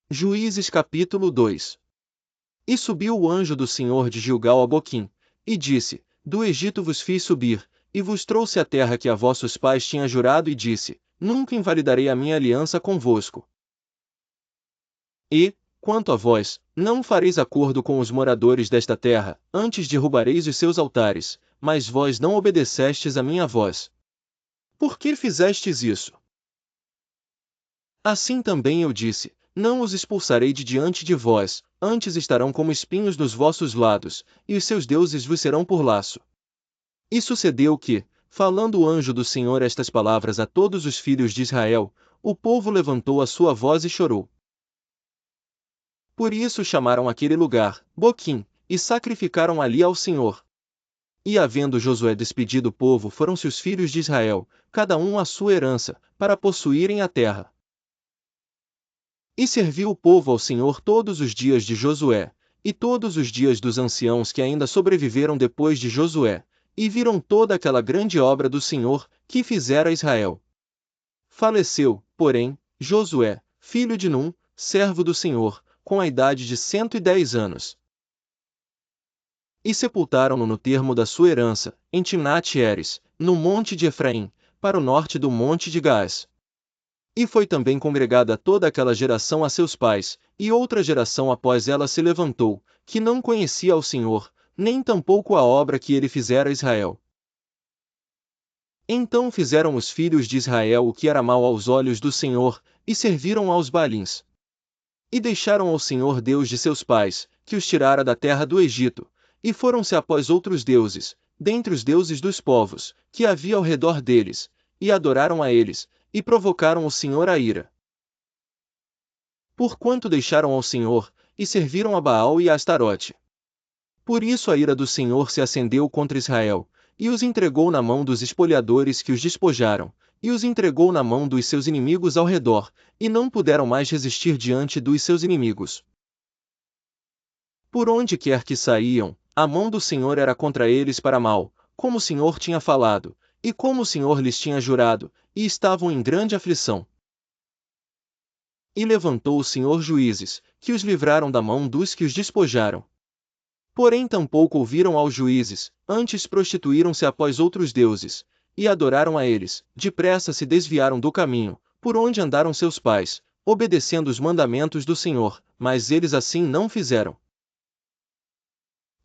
Juízes capítulo 2. E subiu o anjo do Senhor de Gilgal a Boquim, e disse: Do Egito vos fiz subir, e vos trouxe a terra que a vossos pais tinha jurado, e disse: Nunca invalidarei a minha aliança convosco. E, quanto a vós, não fareis acordo com os moradores desta terra, antes derrubareis os seus altares, mas vós não obedecestes a minha voz. Por que fizestes isso? Assim também eu disse: Não os expulsarei de diante de vós, antes estarão como espinhos nos vossos lados, e os seus deuses vos serão por laço. E sucedeu que, falando o anjo do Senhor estas palavras a todos os filhos de Israel, o povo levantou a sua voz e chorou. Por isso chamaram aquele lugar Boquim, e sacrificaram ali ao Senhor. E havendo Josué despedido o povo, foram-se os filhos de Israel, cada um à sua herança, para possuírem a terra. E serviu o povo ao Senhor todos os dias de Josué, e todos os dias dos anciãos que ainda sobreviveram depois de Josué, e viram toda aquela grande obra do Senhor, que fizera Israel. Faleceu, porém, Josué, filho de Num, servo do Senhor, com a idade de 110 anos. E sepultaram-no no termo da sua herança, em Timnat-Heres, no monte de Efraim, para o norte do monte de Gaás. E foi também congregada toda aquela geração a seus pais, e outra geração após ela se levantou, que não conhecia ao Senhor, nem tampouco a obra que ele fizera a Israel. Então fizeram os filhos de Israel o que era mal aos olhos do Senhor, e serviram aos Baalins. E deixaram ao Senhor Deus de seus pais, que os tirara da terra do Egito, e foram-se após outros deuses, dentre os deuses dos povos, que havia ao redor deles, e adoraram a eles, e provocaram o Senhor a ira. Porquanto deixaram ao Senhor, e serviram a Baal e a Astarote. Por isso a ira do Senhor se acendeu contra Israel, e os entregou na mão dos espoliadores que os despojaram, e os entregou na mão dos seus inimigos ao redor, e não puderam mais resistir diante dos seus inimigos. Por onde quer que saíam, a mão do Senhor era contra eles para mal, como o Senhor tinha falado, e como o Senhor lhes tinha jurado, e estavam em grande aflição. E levantou o Senhor juízes, que os livraram da mão dos que os despojaram. Porém tampouco ouviram aos juízes, antes prostituíram-se após outros deuses, e adoraram a eles, depressa se desviaram do caminho, por onde andaram seus pais, obedecendo os mandamentos do Senhor, mas eles assim não fizeram.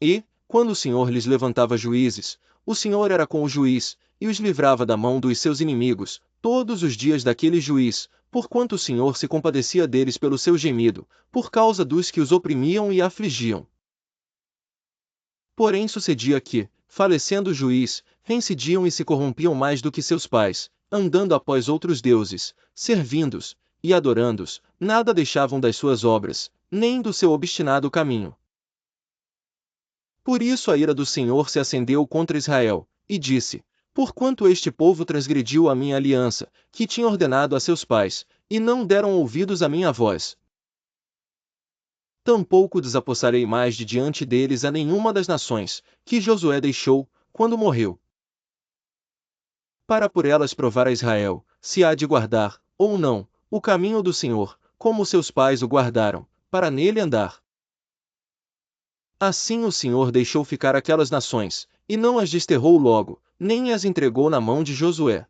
E, quando o Senhor lhes levantava juízes, o Senhor era com o juiz, e os livrava da mão dos seus inimigos, todos os dias daquele juiz, porquanto o Senhor se compadecia deles pelo seu gemido, por causa dos que os oprimiam e afligiam. Porém sucedia que, falecendo o juiz, reincidiam e se corrompiam mais do que seus pais, andando após outros deuses, servindo-os, e adorando-os, nada deixavam das suas obras, nem do seu obstinado caminho. Por isso a ira do Senhor se acendeu contra Israel, e disse: Porquanto este povo transgrediu a minha aliança, que tinha ordenado a seus pais, e não deram ouvidos à minha voz. Tampouco desapossarei mais de diante deles a nenhuma das nações, que Josué deixou, quando morreu. Para por elas provar a Israel, se há de guardar, ou não, o caminho do Senhor, como seus pais o guardaram, para nele andar. Assim o Senhor deixou ficar aquelas nações, e não as desterrou logo, nem as entregou na mão de Josué.